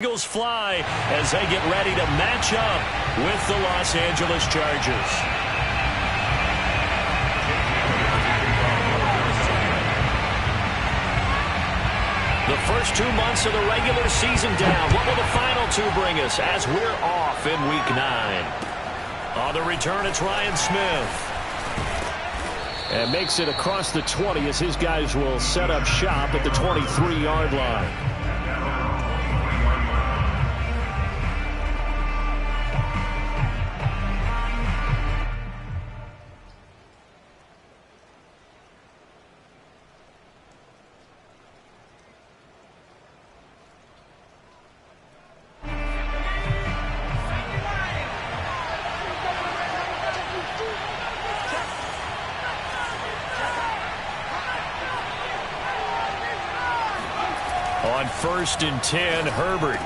Eagles fly as they get ready to match up with the Los Angeles Chargers. The first 2 months of the regular season down. What will the final two bring us as we're off in Week 9? On the return, it's Ryan Smith. And makes it across the 20 as his guys will set up shop at the 23-yard line. On 1st and 10, Herbert.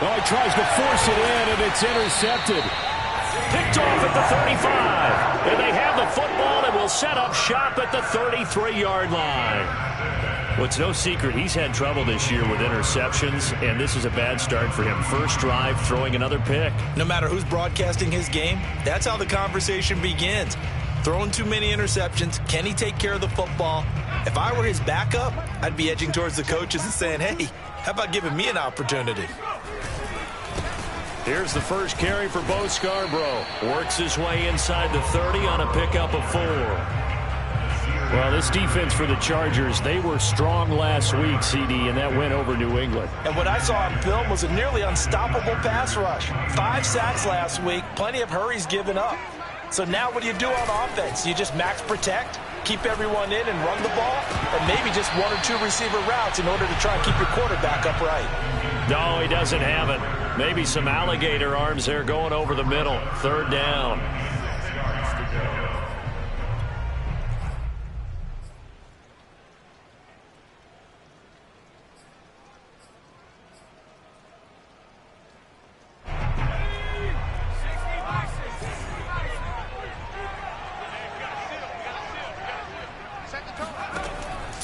Oh, he tries to force it in, and it's intercepted. Picked off at the 35. And they have the football and will set up shop at the 33-yard line. Well, it's no secret he's had trouble this year with interceptions, and this is a bad start for him. First drive, throwing another pick. No matter who's broadcasting his game, that's how the conversation begins. Throwing too many interceptions. Can he take care of the football? If I were his backup, I'd be edging towards the coaches and saying, hey, how about giving me an opportunity? Here's the first carry for Bo Scarborough. Works his way inside the 30 on a pickup of 4. Well, this defense for the Chargers, they were strong last week, CD, and that went over New England. And what I saw on film was a nearly unstoppable pass rush. 5 sacks last week, plenty of hurries given up. So now what do you do on offense? You just max protect, keep everyone in and run the ball, or maybe just 1 or 2 receiver routes in order to try and keep your quarterback upright? No, he doesn't have it. Maybe some alligator arms there going over the middle. 3rd down.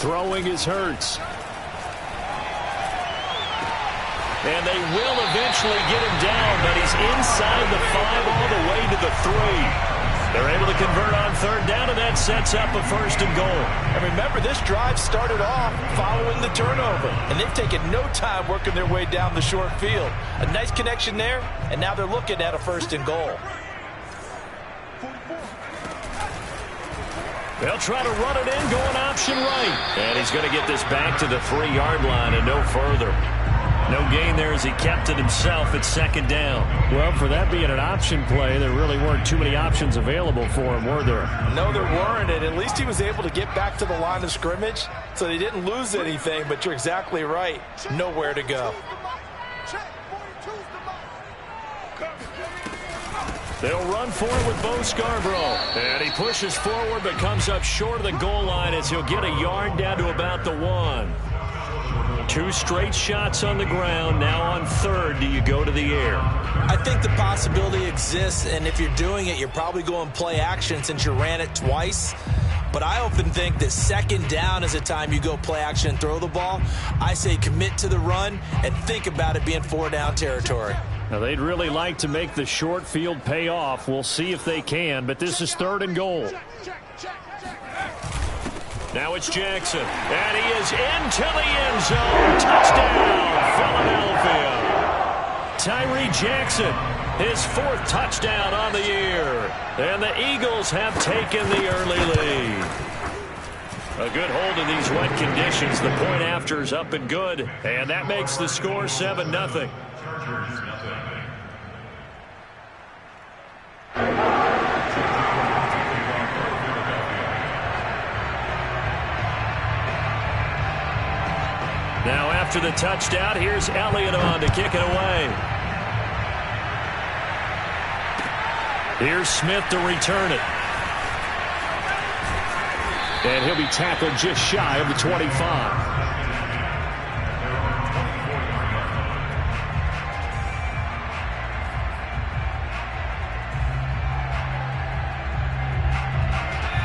Throwing is Hurts. And they will eventually get him down, but he's inside the 5 all the way to the 3. They're able to convert on 3rd down, and that sets up a 1st and goal. And remember, this drive started off following the turnover, and they've taken no time working their way down the short field. A nice connection there, and now they're looking at a 1st and goal. They'll try to run it in, going option right. And he's going to get this back to the 3-yard line and no further. No gain there as he kept it himself at 2nd down. Well, for that being an option play, there really weren't too many options available for him, were there? No, there weren't, and at least he was able to get back to the line of scrimmage, so they didn't lose anything, but you're exactly right. Nowhere to go. They'll run for it with Bo Scarborough. And he pushes forward but comes up short of the goal line as he'll get a yard down to about the 1. 2 straight shots on the ground. Now on 3rd, do you go to the air? I think the possibility exists, and if you're doing it, you're probably going play action since you ran it twice. But I often think that 2nd down is a time you go play action and throw the ball. I say commit to the run and think about it being 4-down territory. Now, they'd really like to make the short field pay off. We'll see if they can, but this is 3rd and goal. Now it's Jackson, and he is into the end zone. Touchdown, Philadelphia. Tyree Jackson, his 4th touchdown on the year. And the Eagles have taken the early lead. A good hold in these wet conditions. The point after is up and good, and that makes the score 7-0. Now after the touchdown, here's Elliott on to kick it away. Here's Smith to return it. And he'll be tackled just shy of the 25.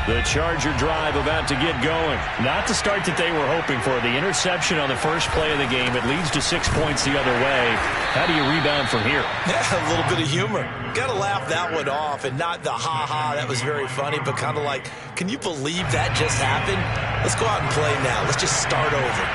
The Charger drive about to get going. Not the start that they were hoping for. The interception on the first play of the game. It leads to 6 points the other way. How do you rebound from here? Yeah, a little bit of humor. Got to laugh that one off, and not the ha-ha, that was very funny, but kind of like, can you believe that just happened? Let's go out and play now. Let's just start over.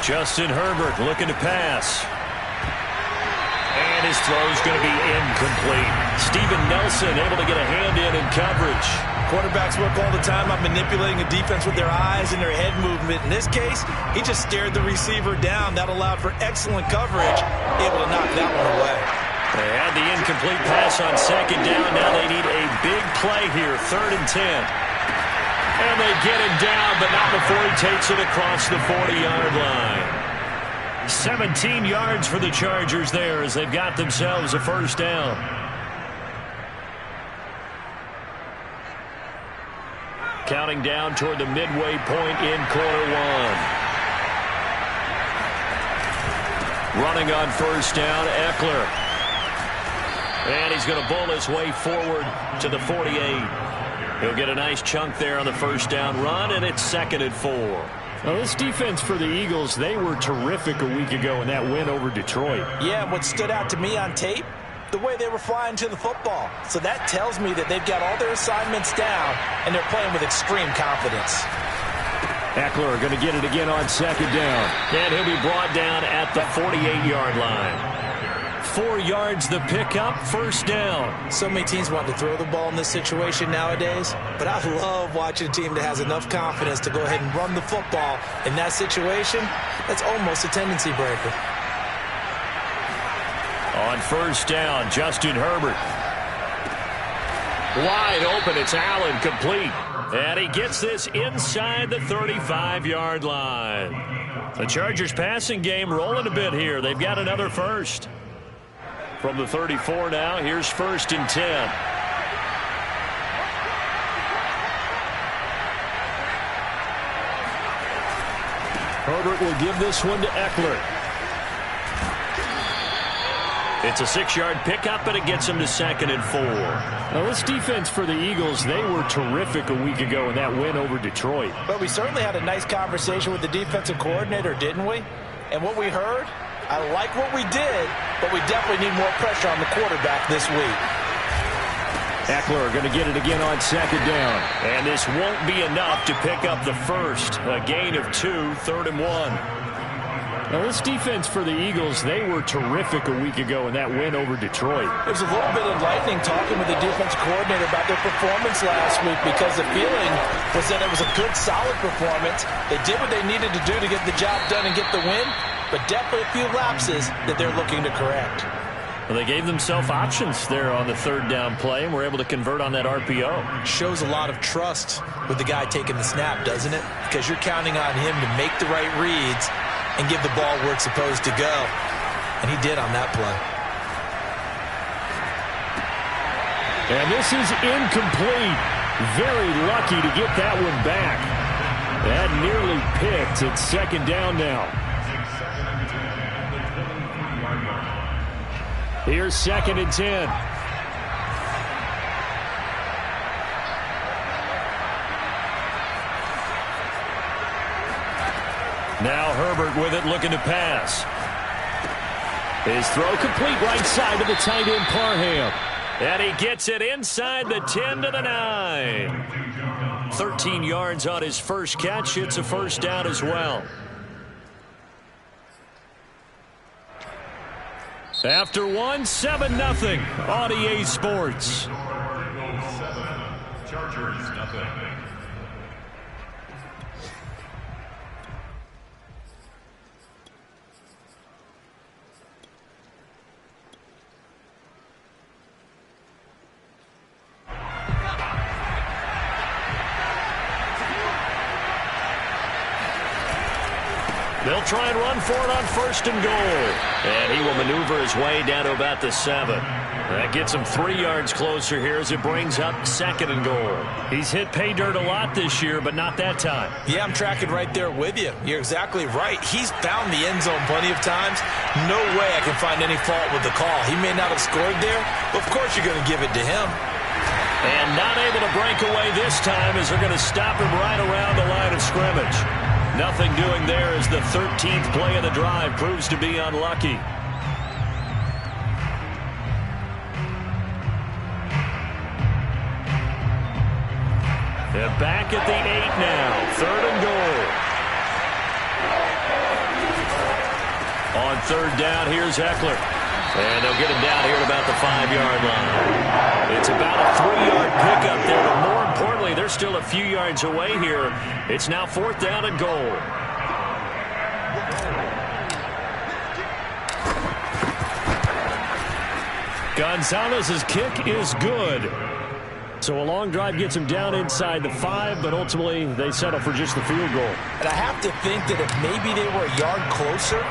Justin Herbert looking to pass. And his throw is going to be incomplete. Steven Nelson able to get a hand in coverage. Quarterbacks work all the time on manipulating a defense with their eyes and their head movement. In this case, he just stared the receiver down. That allowed for excellent coverage. Able to knock that one away. They had the incomplete pass on second down. Now they need a big play here. 3rd and 10. And they get him down, but not before he takes it across the 40-yard line. 17 yards for the Chargers there as they've got themselves a first down. Counting down toward the midway point in quarter one. Running on first down, Eckler. And he's going to bull his way forward to the 48. He'll get a nice chunk there on the first down run, and it's 2nd and 4. Well, this defense for the Eagles, they were terrific a week ago in that win over Detroit. Yeah, and what stood out to me on tape, the way they were flying to the football. So that tells me that they've got all their assignments down, and they're playing with extreme confidence. Eckler going to get it again on second down. And he'll be brought down at the 48-yard line. 4 yards the pickup, first down. So many teams want to throw the ball in this situation nowadays, but I love watching a team that has enough confidence to go ahead and run the football. In that situation, that's almost a tendency breaker. On first down, Justin Herbert. Wide open, it's Allen, complete. And he gets this inside the 35-yard line. The Chargers passing game rolling a bit here. They've got another first. From the 34 now, here's 1st and 10. Herbert will give this one to Eckler. It's a 6-yard pickup, but it gets him to 2nd and 4. Now, this defense for the Eagles, they were terrific a week ago in that win over Detroit. But we certainly had a nice conversation with the defensive coordinator, didn't we? And what we heard, I like what we did, but we definitely need more pressure on the quarterback this week. Eckler going to get it again on second down. And this won't be enough to pick up the first. A gain of 2, 3rd and 1. Now, this defense for the Eagles, they were terrific a week ago in that win over Detroit. It was a little bit enlightening talking with the defensive coordinator about their performance last week, because the feeling was that it was a good, solid performance. They did what they needed to do to get the job done and get the win, but definitely a few lapses that they're looking to correct. Well, they gave themselves options there on the 3rd down play and were able to convert on that RPO. Shows a lot of trust with the guy taking the snap, doesn't it? Because you're counting on him to make the right reads and give the ball where it's supposed to go. And he did on that play. And this is incomplete. Very lucky to get that one back. That nearly picked. It's 2nd down now. Here's 2nd and 10. Now Herbert with it, looking to pass. His throw complete, right side to the tight end Parham. And he gets it inside the 10 to the 9. 13 yards on his first catch. It's a first down as well. After one, 7-0 on EA Sports. Chargers, nothing. They'll try and run for it on 1st and goal. And he will maneuver his way down to about the 7. That gets him 3 yards closer here as it brings up 2nd and goal. He's hit pay dirt a lot this year, but not that time. Yeah, I'm tracking right there with you. You're exactly right. He's found the end zone plenty of times. No way I can find any fault with the call. He may not have scored there, but of course you're going to give it to him. And not able to break away this time as they're going to stop him right around the line of scrimmage. Nothing doing there as the 13th play of the drive proves to be unlucky. And back at the 8 now. 3rd and goal. On 3rd down, here's Eckler. And they'll get him down here at about the 5-yard line. It's about a 3-yard pickup there, but more importantly, they're still a few yards away here. It's now 4th down and goal. Gonzalez's kick is good. So a long drive gets him down inside the 5, but ultimately they settle for just the field goal. And I have to think that if maybe they were a yard closer,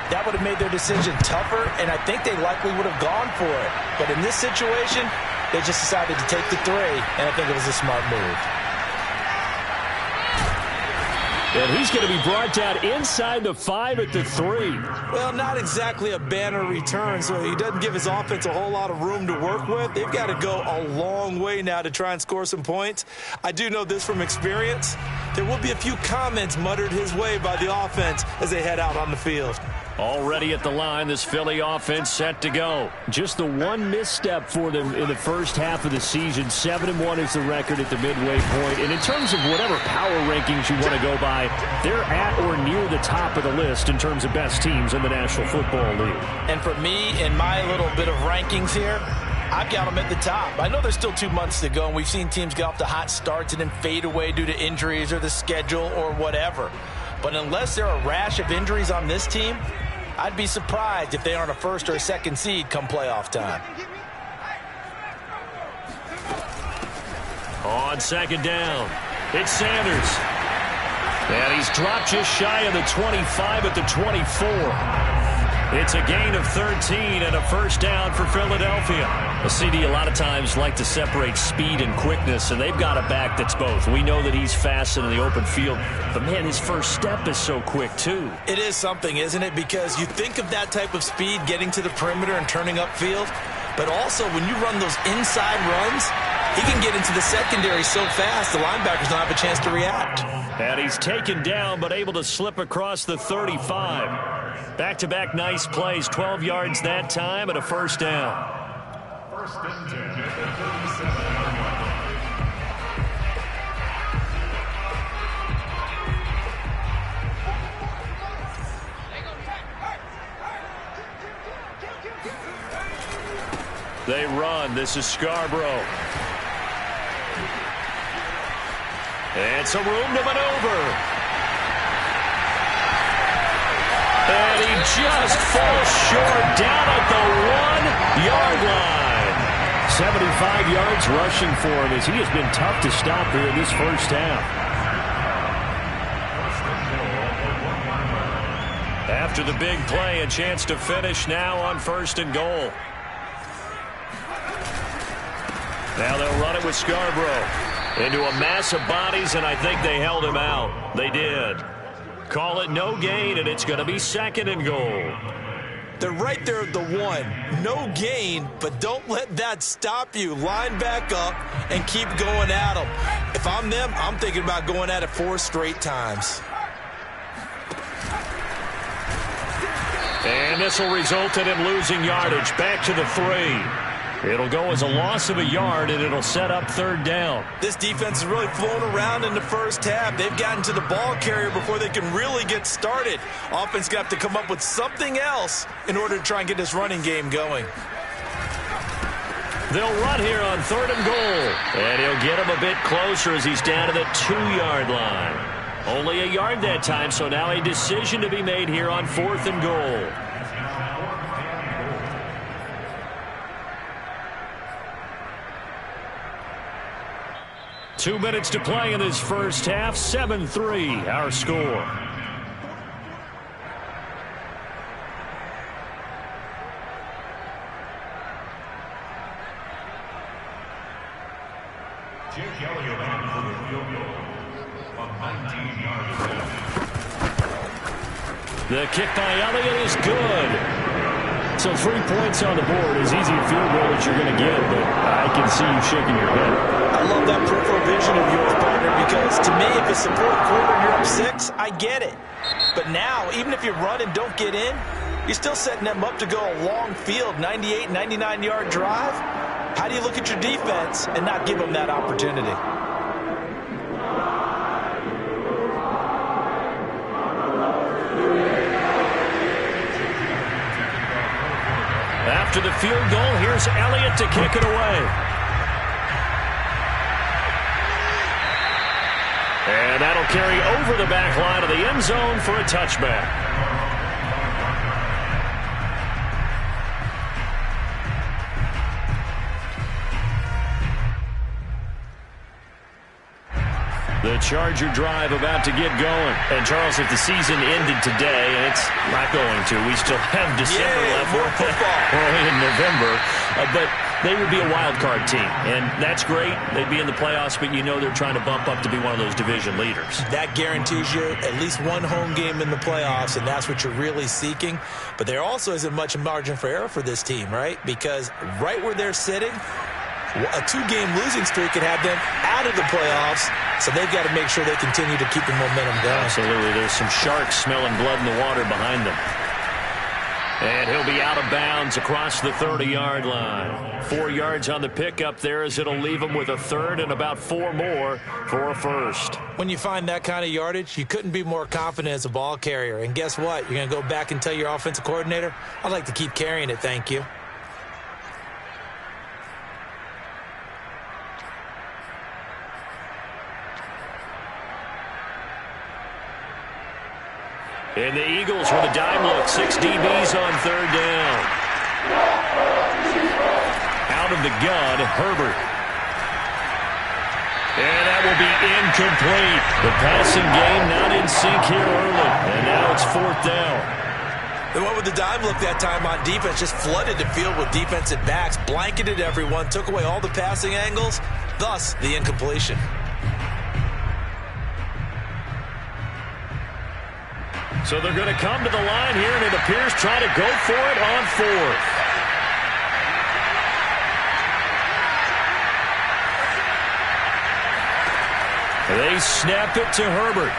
that would have made their decision tougher, and I think they likely would have gone for it. But in this situation, they just decided to take the 3, and I think it was a smart move. And he's going to be brought down inside the 5 at the 3. Well, not exactly a banner return, so he doesn't give his offense a whole lot of room to work with. They've got to go a long way now to try and score some points. I do know this from experience. There will be a few comments muttered his way by the offense as they head out on the field. Already at the line, this Philly offense set to go. Just the one misstep for them in the first half of the season. 7-1 is the record at the midway point. And in terms of whatever power rankings you want to go by, they're at or near the top of the list in terms of best teams in the National Football League. And for me, in my little bit of rankings here, I've got them at the top. I know there's still 2 months to go, and we've seen teams get off to hot starts and then fade away due to injuries or the schedule or whatever. But unless there are a rash of injuries on this team, I'd be surprised if they aren't a 1st or a 2nd seed come playoff time. On 2nd down, it's Sanders. And he's dropped just shy of the 25 at the 24. It's a gain of 13 and a 1st down for Philadelphia. The CD a lot of times like to separate speed and quickness, and they've got a back that's both. We know that he's fast in the open field, but man, his first step is so quick too. It is something, isn't it? Because you think of that type of speed getting to the perimeter and turning upfield, but also when you run those inside runs, he can get into the secondary so fast the linebackers don't have a chance to react. And he's taken down but able to slip across the 35. Back-to-back nice plays, 12 yards that time and a 1st down. They run. This is Scarborough. And some room to maneuver. And he just falls short down at the 1-yard line. 75 yards rushing for him as he has been tough to stop here in this first half. After the big play, a chance to finish now on 1st and goal. Now they'll run it with Scarborough into a mass of bodies, and I think they held him out. They did. Call it no gain, and it's going to be 2nd and goal. They're right there at the 1. No gain, but don't let that stop you. Line back up and keep going at them. If I'm them, I'm thinking about going at it 4 straight times. And this will result in him losing yardage. Back to the 3. It'll go as a loss of a yard, and it'll set up 3rd down. This defense has really flown around in the first half. They've gotten to the ball carrier before they can really get started. Offense got to come up with something else in order to try and get this running game going. They'll run here on 3rd and goal. And he'll get him a bit closer as he's down to the 2-yard line. Only a yard that time, so now a decision to be made here on 4th and goal. Two minutes to play in this first half. 7-3, our score. Jake Elliott on for the field goal from 19 yards out. The kick by Elliott is good. So 3 points on the board is easy a field goal that you're going to get, but I can see you shaking your head. I love that peripheral vision of yours, partner, because to me, if it's the fourth quarter and you're up 6, I get it. But now, even if you run and don't get in, you're still setting them up to go a long field, 98, 99-yard drive. How do you look at your defense and not give them that opportunity? After the field goal, here's Elliott to kick it away. And that'll carry over the back line of the end zone for a touchback. The Charger drive about to get going. And, Charles, if the season ended today, and it's not going to, we still have December left. More football. We're only in November. But they would be a wild card team. And that's great. They'd be in the playoffs, but you know they're trying to bump up to be one of those division leaders. That guarantees you at least one home game in the playoffs, and that's what you're really seeking. But there also isn't much margin for error for this team, right? Because right where they're sitting, a 2-game losing streak could have them out of the playoffs, so they've got to make sure they continue to keep the momentum going. Absolutely. There's some sharks smelling blood in the water behind them. And he'll be out of bounds across the 30-yard line. 4 yards on the pickup there as it'll leave him with a third and about 4 more for a first. When you find that kind of yardage, you couldn't be more confident as a ball carrier. And guess what? You're going to go back and tell your offensive coordinator, I'd like to keep carrying it, thank you. And the Eagles with a dime look. 6 DBs on third down. Out of the gun, Herbert. And that will be incomplete. The passing game not in sync here early. And now it's 4th down. They went with the dime look that time on defense. Just flooded the field with defensive backs. Blanketed everyone. Took away all the passing angles. Thus, the incompletion. So they're going to come to the line here, and it appears trying to go for it on 4th. They snap it to Herbert.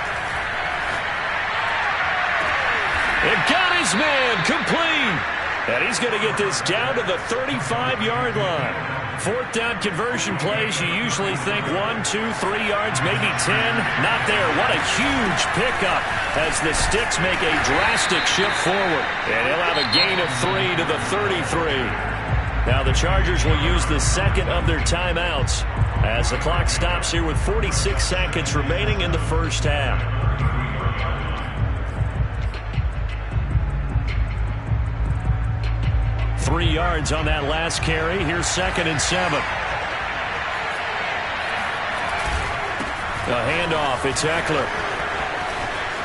And got his man complete. And he's going to get this down to the 35-yard line. 4th down conversion plays, you usually think 1, 2, 3 yards, maybe 10. Not there. What a huge pickup as the Sticks make a drastic shift forward. And he'll have a gain of 3 to the 33. Now the Chargers will use the second of their timeouts as the clock stops here with 46 seconds remaining in the first half. Three yards on that last carry. Here's 2nd and 7. A handoff. It's Eckler.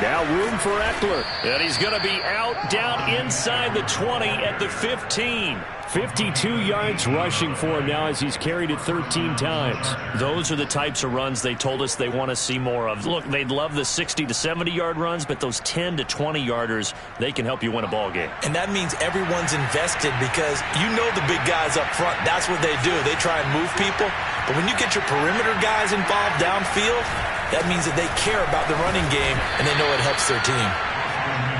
Now room for Eckler. And he's going to be out down inside the 20 at the 15. 52 yards rushing for him now as he's carried it 13 times. Those are the types of runs they told us they want to see more of. Look, they'd love the 60 to 70-yard runs, but those 10 to 20-yarders, they can help you win a ball game. And that means everyone's invested because you know the big guys up front, that's what they do. They try and move people. But when you get your perimeter guys involved downfield, that means that they care about the running game and they know it helps their team.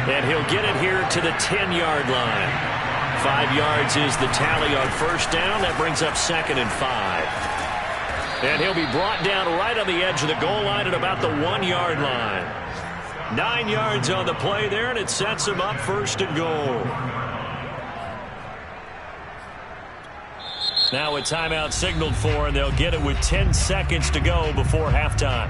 And he'll get it here to the 10-yard line. 5 yards is the tally on first down. That brings up 2nd and 5. And he'll be brought down right on the edge of the goal line at about the 1-yard line. 9 yards on the play there, and it sets him up 1st and goal. Now a timeout signaled for, and they'll get it with 10 seconds to go before halftime.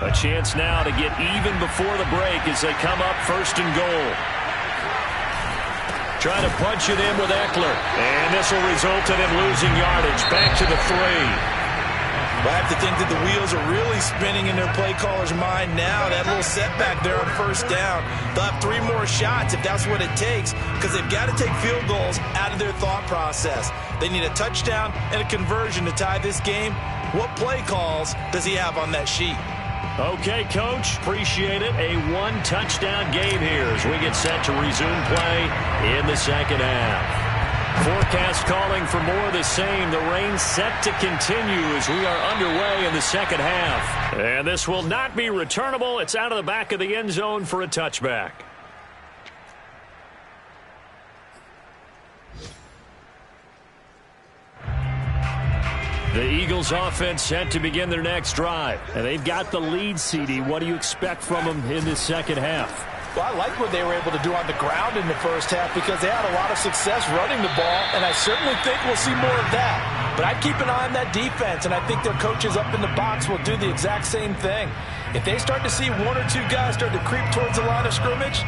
A chance now to get even before the break as they come up 1st and goal. Trying to punch it in with Eckler. And this will result in him losing yardage. Back to the 3. Well, I have to think that the wheels are really spinning in their play caller's mind now. That little setback there on first down. They'll have 3 more shots if that's what it takes, because they've got to take field goals out of their thought process. They need a touchdown and a conversion to tie this game. What play calls does he have on that sheet? Okay, Coach, appreciate it. A 1-touchdown game here as we get set to resume play in the second half. Forecast calling for more of the same. The rain set to continue as we are underway in the second half. And this will not be returnable. It's out of the back of the end zone for a touchback. The Eagles offense set to begin their next drive. And they've got the lead, CD. What do you expect from them in this second half? Well, I like what they were able to do on the ground in the first half because they had a lot of success running the ball, and I certainly think we'll see more of that. But I'd keep an eye on that defense, and I think their coaches up in the box will do the exact same thing. If they start to see 1 or 2 guys start to creep towards the line of scrimmage,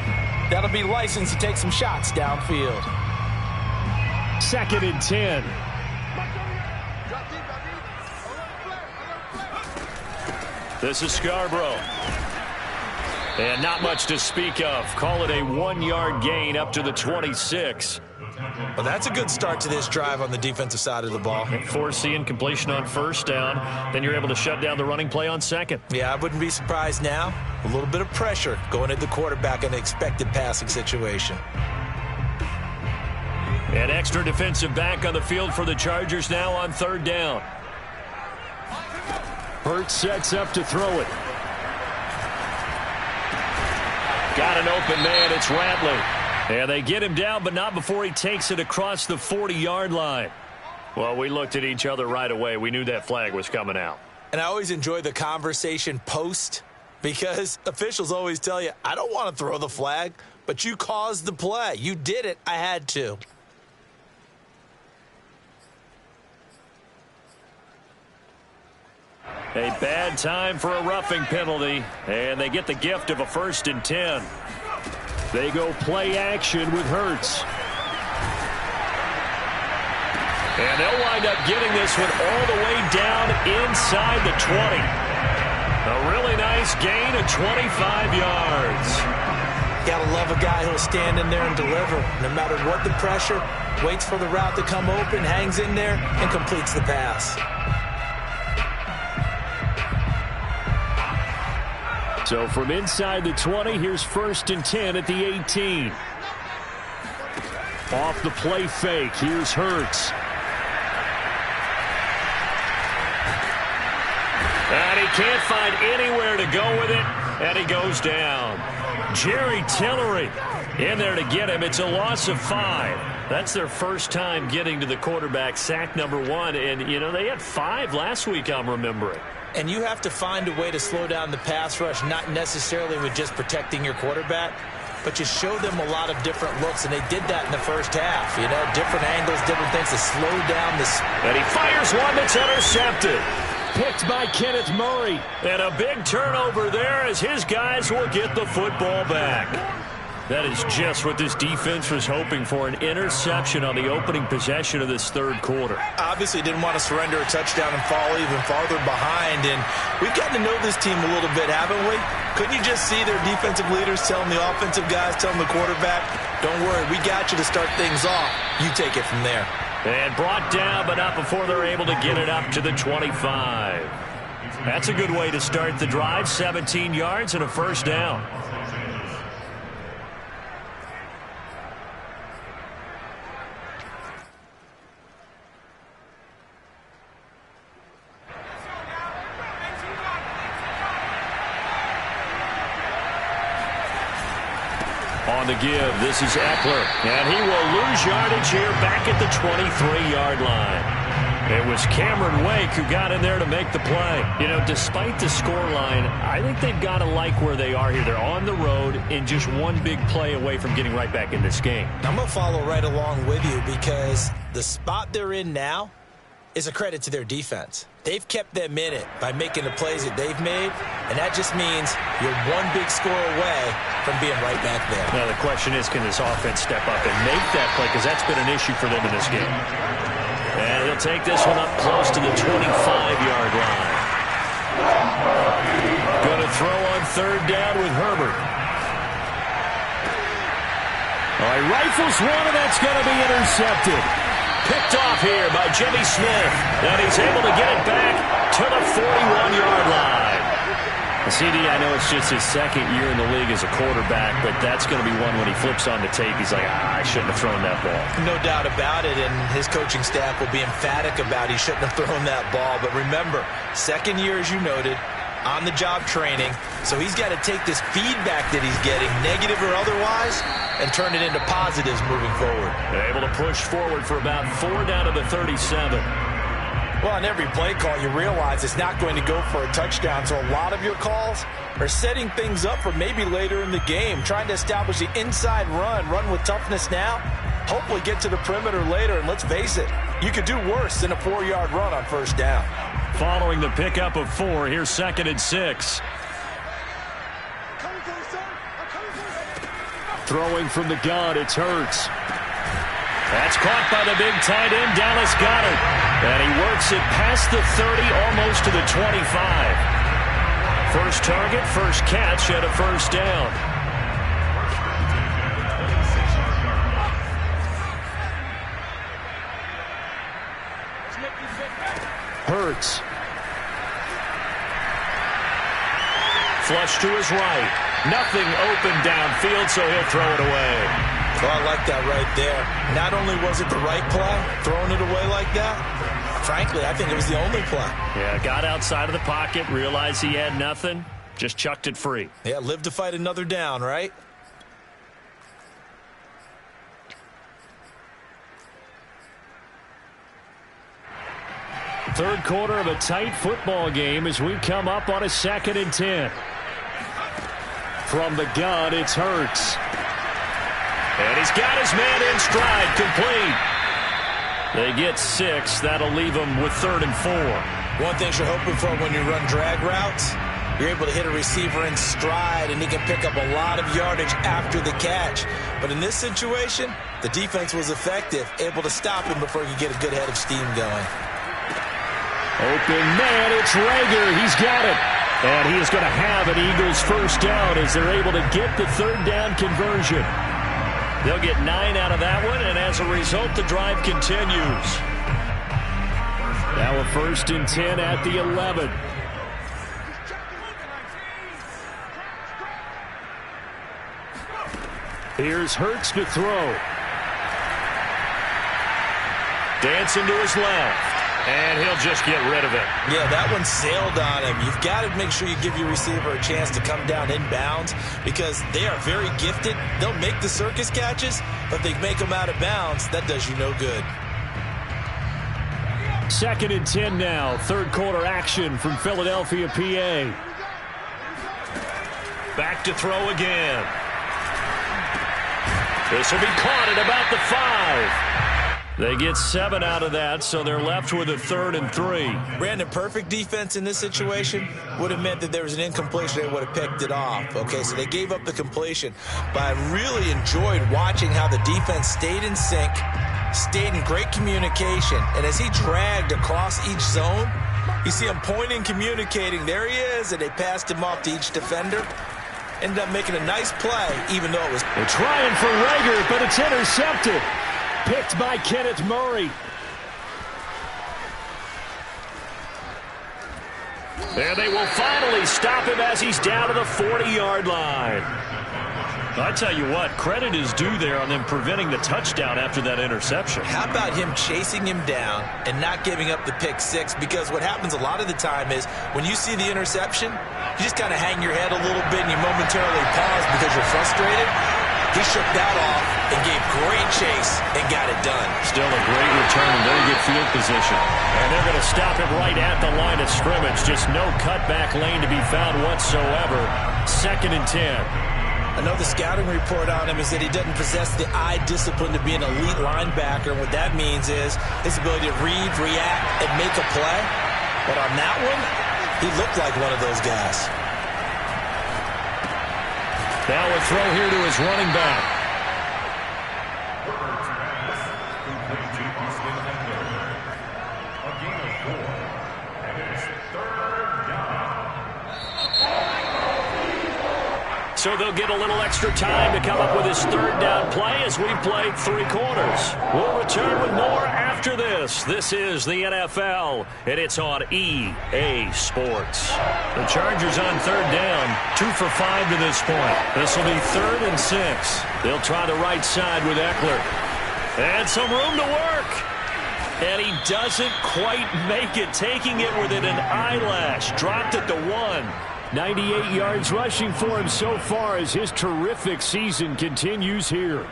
that'll be license to take some shots downfield. 2nd and 10. This is Scarborough. And not much to speak of. Call it a 1-yard gain up to the 26. Well, that's a good start to this drive on the defensive side of the ball. Force the incompletion on first down. Then you're able to shut down the running play on second. Yeah, I wouldn't be surprised now. A little bit of pressure going at the quarterback in an expected passing situation. An extra defensive back on the field for the Chargers now on 3rd down. Hurts sets up to throw it. Got an open man. It's Ratley. And they get him down, but not before he takes it across the 40-yard line. Well, we looked at each other right away. We knew that flag was coming out. And I always enjoy the conversation post because officials always tell you, I don't want to throw the flag, but you caused the play. You did it. I had to. A bad time for a roughing penalty, and they get the gift of a 1st and 10. They go play action with Hurts. And they'll wind up getting this one all the way down inside the 20. A really nice gain of 25 yards. Gotta love a guy who'll stand in there and deliver. No matter what the pressure, waits for the route to come open, hangs in there, and completes the pass. So from inside the 20, here's 1st and 10 at the 18. Off the play fake, here's Hurts. And he can't find anywhere to go with it, and he goes down. Jerry Tillery in there to get him. It's a loss of 5. That's their first time getting to the quarterback, sack number 1. And, you know, they had 5 last week, I'm remembering. And you have to find a way to slow down the pass rush, not necessarily with just protecting your quarterback, but you show them a lot of different looks, and they did that in the first half. You know, different angles, different things to slow down this. And he fires one that's intercepted. Picked by Kenneth Murray. And a big turnover there as his guys will get the football back. That is just what this defense was hoping for, an interception on the opening possession of this 3rd quarter. Obviously didn't want to surrender a touchdown and fall even farther behind, and we've gotten to know this team a little bit, haven't we? Couldn't you just see their defensive leaders telling the offensive guys, telling the quarterback, don't worry, we got you to start things off. You take it from there. And brought down, but not before they're able to get it up to the 25. That's a good way to start the drive, 17 yards and a 1st down. On the give, this is Eckler, and he will lose yardage here back at the 23-yard line. It was Cameron Wake who got in there to make the play. You know, despite the scoreline, I think they've got to like where they are here. They're on the road and just one big play away from getting right back in this game. I'm going to follow right along with you because the spot they're in now is a credit to their defense. They've kept them in it by making the plays that they've made, and that just means you're one big score away from being right back there. Now, the question is, can this offense step up and make that play? Because that's been an issue for them in this game. And he'll take this one up close to the 25-yard line. Going to throw on third down with Herbert. All right, rifles one, and that's going to be intercepted. Picked off here by Jimmy Smith. And he's able to get it back to the 41-yard line. CD, I know it's just his second year in the league as a quarterback, but that's going to be one when he flips on the tape. He's like, I shouldn't have thrown that ball. No doubt about it, and his coaching staff will be emphatic about he shouldn't have thrown that ball. But remember, second year, as you noted, on-the-job training. So he's got to take this feedback that he's getting, negative or otherwise, and turn it into positives moving forward. They're able to push forward for about 4 down to the 37. Well, on every play call, you realize it's not going to go for a touchdown, so a lot of your calls are setting things up for maybe later in the game, trying to establish the inside run with toughness now, hopefully get to the perimeter later, and let's face it, you could do worse than a 4-yard run on first down. Following the pickup of 4, here's 2nd and 6. Throwing from the gun, it's Hurts. That's caught by the big tight end, Dallas Goedert. And he works it past the 30, almost to the 25. First target, first catch, and a first down. Hurts. Flush to his right. Nothing open downfield, so he'll throw it away. Well, I like that right there. Not only was it the right play, throwing it away like that, frankly, I think it was the only play. Yeah, got outside of the pocket, realized he had nothing, just chucked it free. Yeah, live to fight another down, right? Third quarter of a tight football game as we come up on a 2nd and 10. From the gun, it's Hurts. And he's got his man in stride, complete. They get 6. That'll leave them with 3rd and 4. One thing you're hoping for when you run drag routes, you're able to hit a receiver in stride, and he can pick up a lot of yardage after the catch. But in this situation, the defense was effective, able to stop him before he could get a good head of steam going. Open man, it's Reagor. He's got it. And he is going to have an Eagles first down as they're able to get the 3rd down conversion. They'll get 9 out of that one, and as a result, the drive continues. Now a 1st and 10 at the 11. Here's Hurts to throw. Dancing to his left. And he'll just get rid of it. Yeah, that one sailed on him. You've got to make sure you give your receiver a chance to come down inbounds because they are very gifted. They'll make the circus catches, but they make them out of bounds. That does you no good. 2nd and 10 now. Third quarter action from Philadelphia, PA. Back to throw again. This will be caught at about the 5. They get 7 out of that, so they're left with a 3rd and 3. Brandon, perfect defense in this situation would have meant that there was an incompletion. They would have picked it off. Okay, so they gave up the completion. But I really enjoyed watching how the defense stayed in sync, stayed in great communication. And as he dragged across each zone, you see him pointing, communicating. There he is, and they passed him off to each defender. Ended up making a nice play, even though it was... They're trying for Reagor, but it's intercepted. Picked by Kenneth Murray. And they will finally stop him as he's down to the 40-yard line. I tell you what, credit is due there on them preventing the touchdown after that interception. How about him chasing him down and not giving up the pick six? Because what happens a lot of the time is when you see the interception, you just kind of hang your head a little bit and you momentarily pause because you're frustrated. He shook that off and gave great chase and got it done. Still a great return and very good field position. And they're going to stop him right at the line of scrimmage. Just no cutback lane to be found whatsoever. 2nd and 10. I know the scouting report on him is that he doesn't possess the eye discipline to be an elite linebacker. And what that means is his ability to read, react, and make a play. But on that one, he looked like one of those guys. Now a throw here to his running back. And it's third down. So they'll get a little extra time to come up with his third down play as we've played 3 quarters. We'll return with more after this. This is the NFL, and it's on EA Sports. The Chargers on third down, 2 for 5 to this point. This will be 3rd and 6. They'll try the right side with Eckler. And some room to work. And he doesn't quite make it, taking it within an eyelash. Dropped it to 1. 98 yards rushing for him so far as his terrific season continues here.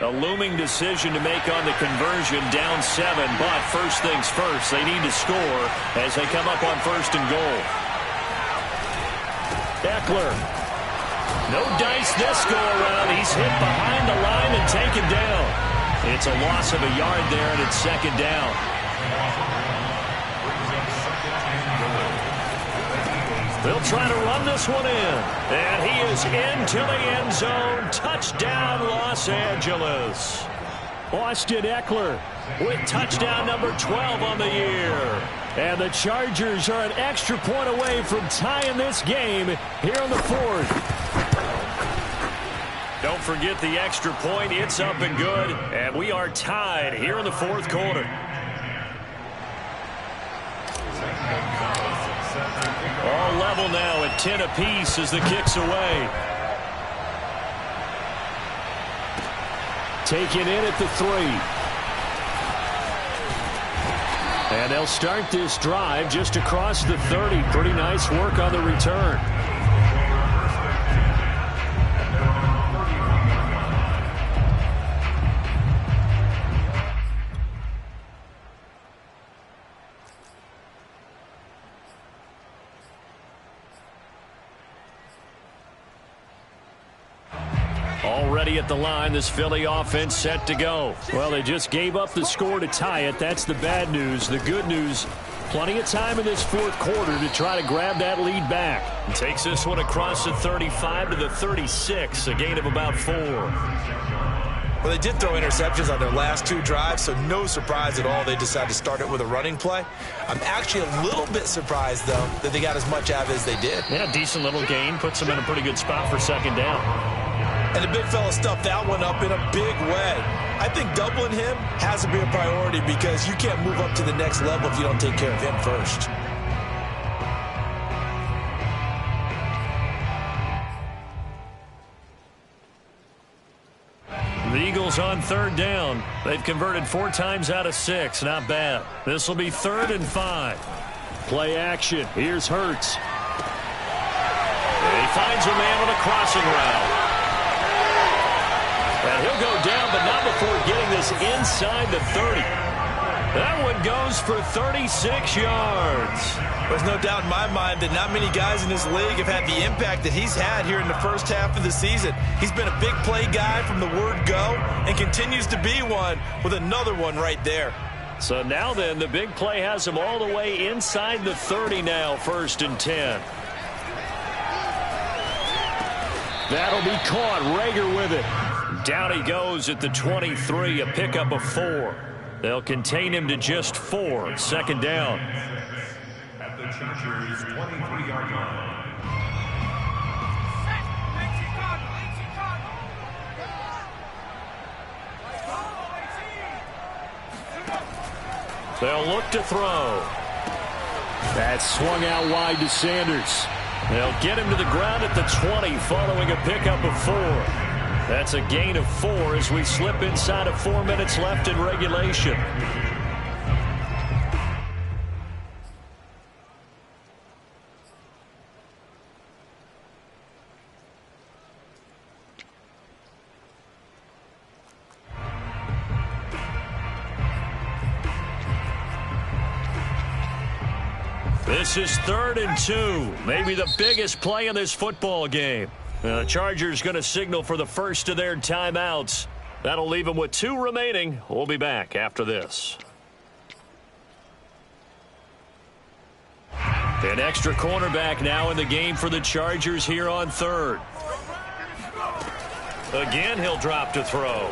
A looming decision to make on the conversion, down 7, but first things first, they need to score as they come up on 1st and goal. Eckler. No dice this go-around. He's hit behind the line and taken down. It's a loss of a yard there, and it's 2nd down. They'll try to run this one in. And he is into the end zone. Touchdown, Los Angeles. Austin Eckler with touchdown number 12 on the year. And the Chargers are an extra point away from tying this game here in the 4th. Don't forget the extra point. It's up and good. And we are tied here in the 4th quarter. All level now at 10 apiece as the kick's away. Taken in at the 3. And they'll start this drive just across the 30. Pretty nice work on the return. Already at the line, this Philly offense set to go. Well, they just gave up the score to tie it. That's the bad news. The good news, plenty of time in this 4th quarter to try to grab that lead back. He takes this one across the 35 to the 36, a gain of about 4. Well, they did throw interceptions on their last 2 drives, so no surprise at all they decided to start it with a running play. I'm actually a little bit surprised, though, that they got as much out of it as they did. Yeah, decent little gain. Puts them in a pretty good spot for 2nd down. And the big fella stuffed that one up in a big way. I think doubling him has to be a priority because you can't move up to the next level if you don't take care of him first. The Eagles on 3rd down. They've converted 4 times out of 6. Not bad. This will be 3rd and 5. Play action. Here's Hurts. And he finds a man on a crossing route. And he'll go down, but not before getting this inside the 30. That one goes for 36 yards. There's no doubt in my mind that not many guys in this league have had the impact that he's had here in the first half of the season. He's been a big play guy from the word go and continues to be one with another one right there. So now then, the big play has him all the way inside the 30 now, 1st and 10. That'll be caught. Rager with it. Down he goes at the 23, a pickup of 4. They'll contain him to just 4, 2nd down. At the Chargers' 23-yard line. They'll look to throw. That swung out wide to Sanders. They'll get him to the ground at the 20 following a pickup of 4. That's a gain of 4 as we slip inside of 4 minutes left in regulation. This is 3rd and 2. Maybe the biggest play in this football game. The Chargers going to signal for the first of their timeouts. That'll leave them with 2 remaining. We'll be back after this. An extra cornerback now in the game for the Chargers here on 3rd. Again, he'll drop to throw.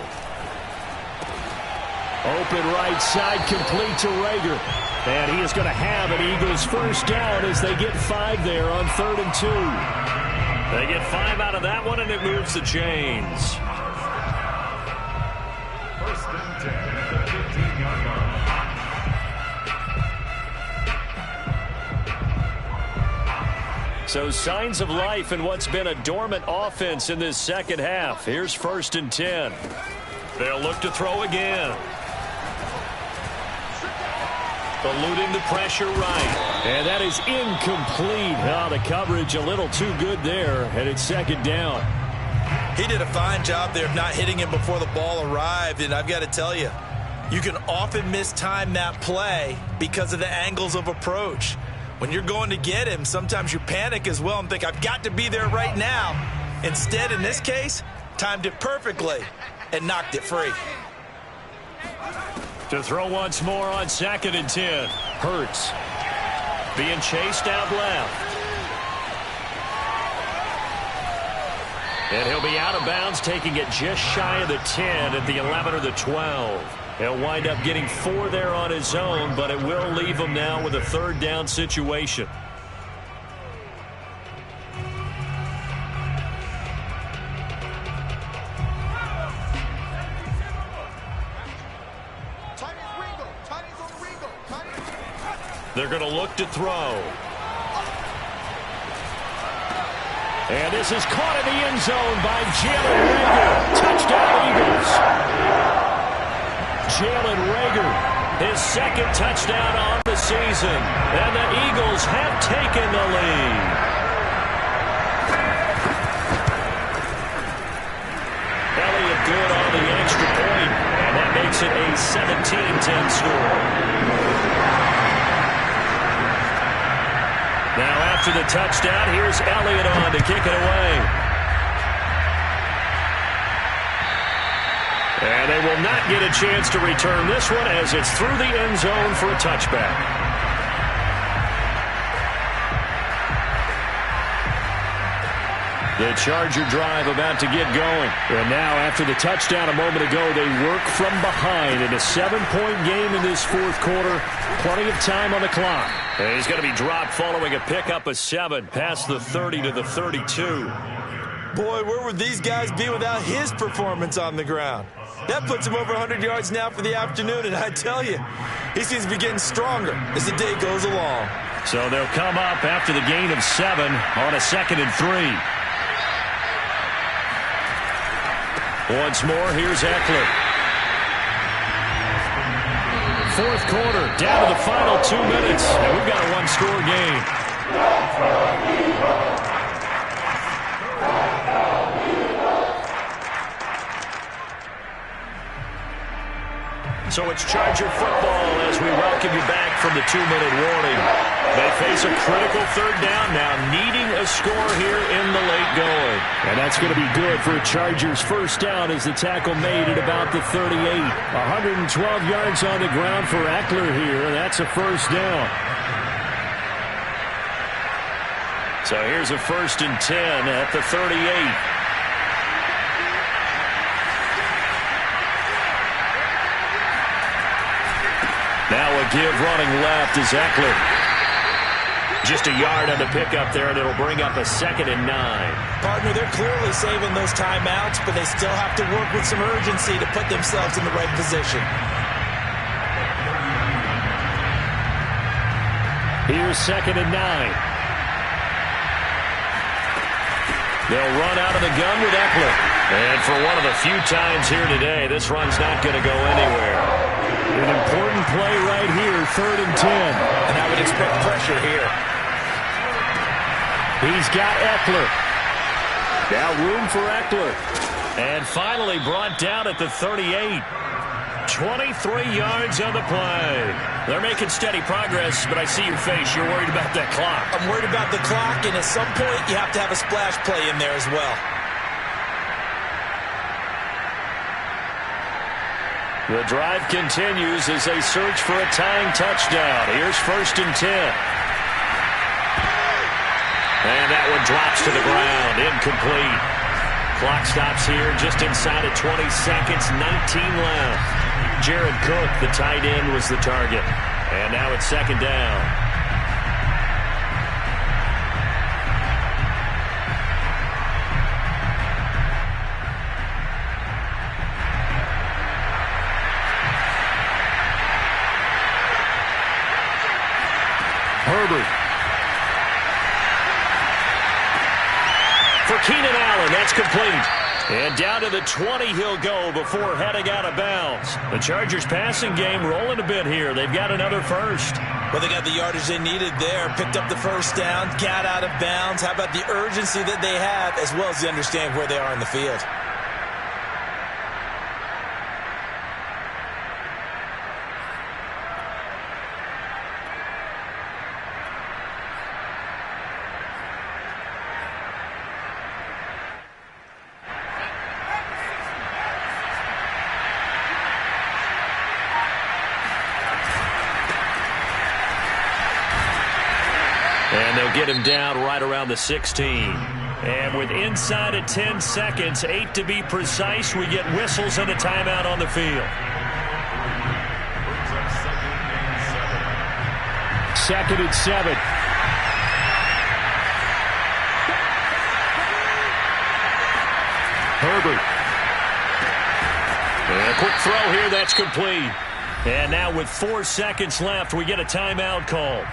Open right side, complete to Reagor. And he is going to have an Eagles first down as they get 5 there on 3rd and 2. They get 5 out of that one, and it moves the chains. First and 10 at the 15-yard line. So signs of life in what's been a dormant offense in this second half. Here's 1st and 10. They'll look to throw again. Eluding the pressure right. And that is incomplete. Oh, the coverage a little too good there, and it's 2nd down. He did a fine job there of not hitting him before the ball arrived, and I've got to tell you, you can often mistime that play because of the angles of approach. When you're going to get him, sometimes you panic as well and think, I've got to be there right now. Instead, in this case, timed it perfectly and knocked it free. To throw once more on 2nd and 10. Hurts being chased out left. And he'll be out of bounds, taking it just shy of the 10 at the 11 or the 12. He'll wind up getting 4 there on his own, but it will leave him now with a 3rd down situation. They're going to look to throw. And this is caught in the end zone by Jalen Reagor. Touchdown, Eagles. Jalen Reagor, his 2nd touchdown on the season. And the Eagles have taken the lead. Elliott good on the extra point, and that makes it a 17-10 score. Now after the touchdown, here's Elliott on to kick it away. And they will not get a chance to return this one as it's through the end zone for a touchback. The Charger drive about to get going. And now after the touchdown a moment ago, they work from behind in a 7-point game in this 4th quarter. Plenty of time on the clock. And he's going to be dropped following a pickup of 7 past the 30 to the 32. Boy, where would these guys be without his performance on the ground? That puts him over 100 yards now for the afternoon, and I tell you, he seems to be getting stronger as the day goes along. So they'll come up after the gain of 7 on a 2nd and 3. Once more, here's Eckler. 4th quarter, down to the final 2 minutes, and we've got a 1-score game. So it's Charger football as we welcome you back from the 2-minute warning. They face a critical 3rd down now, needing a score here in the late going. And that's going to be good for a Chargers first down as the tackle made at about the 38. 112 yards on the ground for Eckler here. That's a first down. So here's a 1st and 10 at the 38. Now a give running left is Eckler. Just a yard on the pickup there, and it'll bring up a 2nd and 9. Partner, they're clearly saving those timeouts, but they still have to work with some urgency to put themselves in the right position. Here's 2nd and 9. They'll run out of the gun with Eckler. And for one of the few times here today, this run's not going to go anywhere. An important play right here, 3rd and 10. And I would expect pressure here. He's got Eckler. Now room for Eckler. And finally brought down at the 38. 23 yards on the play. They're making steady progress, but I see your face. You're worried about that clock. I'm worried about the clock, and at some point you have to have a splash play in there as well. The drive continues as they search for a tying touchdown. Here's 1st and 10. And that one drops to the ground, incomplete. Clock stops here just inside of 20 seconds, 19 left. Jared Cook, the tight end, was the target. And now it's second down. Herbert. For Keenan Allen, that's complete. And down to the 20 he'll go before heading out of bounds. The Chargers passing game rolling a bit here. They've got another first. Well, they got the yardage they needed there. Picked up the first down, got out of bounds. How about the urgency that they have, as well as they understand where they are in the field? And they'll get him down right around the 16. And with inside of 10 seconds, 8 to be precise, we get whistles and a timeout on the field. Second and 7. Herbert. And a quick throw here, that's complete. And now with 4 seconds left, we get a timeout call.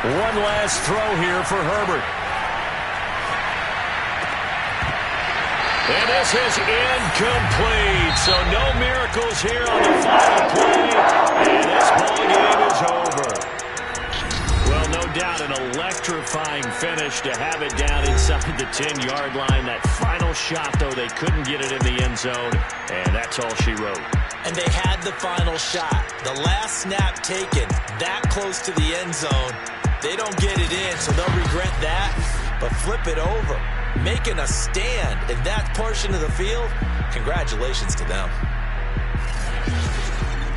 One last throw here for Herbert. And this is incomplete. So no miracles here on the final play. And this ball game is over. Well, no doubt an electrifying finish to have it down inside the 10-yard line. That final shot, though, they couldn't get it in the end zone. And that's all she wrote. And they had the final shot. The last snap taken that close to the end zone. They don't get it in, so they'll regret that, but flip it over. Making a stand in that portion of the field, congratulations to them.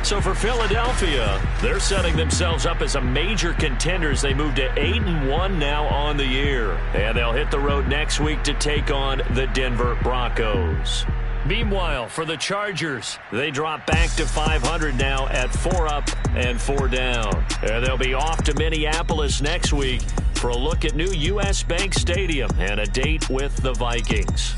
So for Philadelphia, they're setting themselves up as a major contender as they move to 8-1 now on the year. And they'll hit the road next week to take on the Denver Broncos. Meanwhile, for the Chargers, they drop back to 500 now at 4 up and 4 down. And they'll be off to Minneapolis next week for a look at new U.S. Bank Stadium and a date with the Vikings.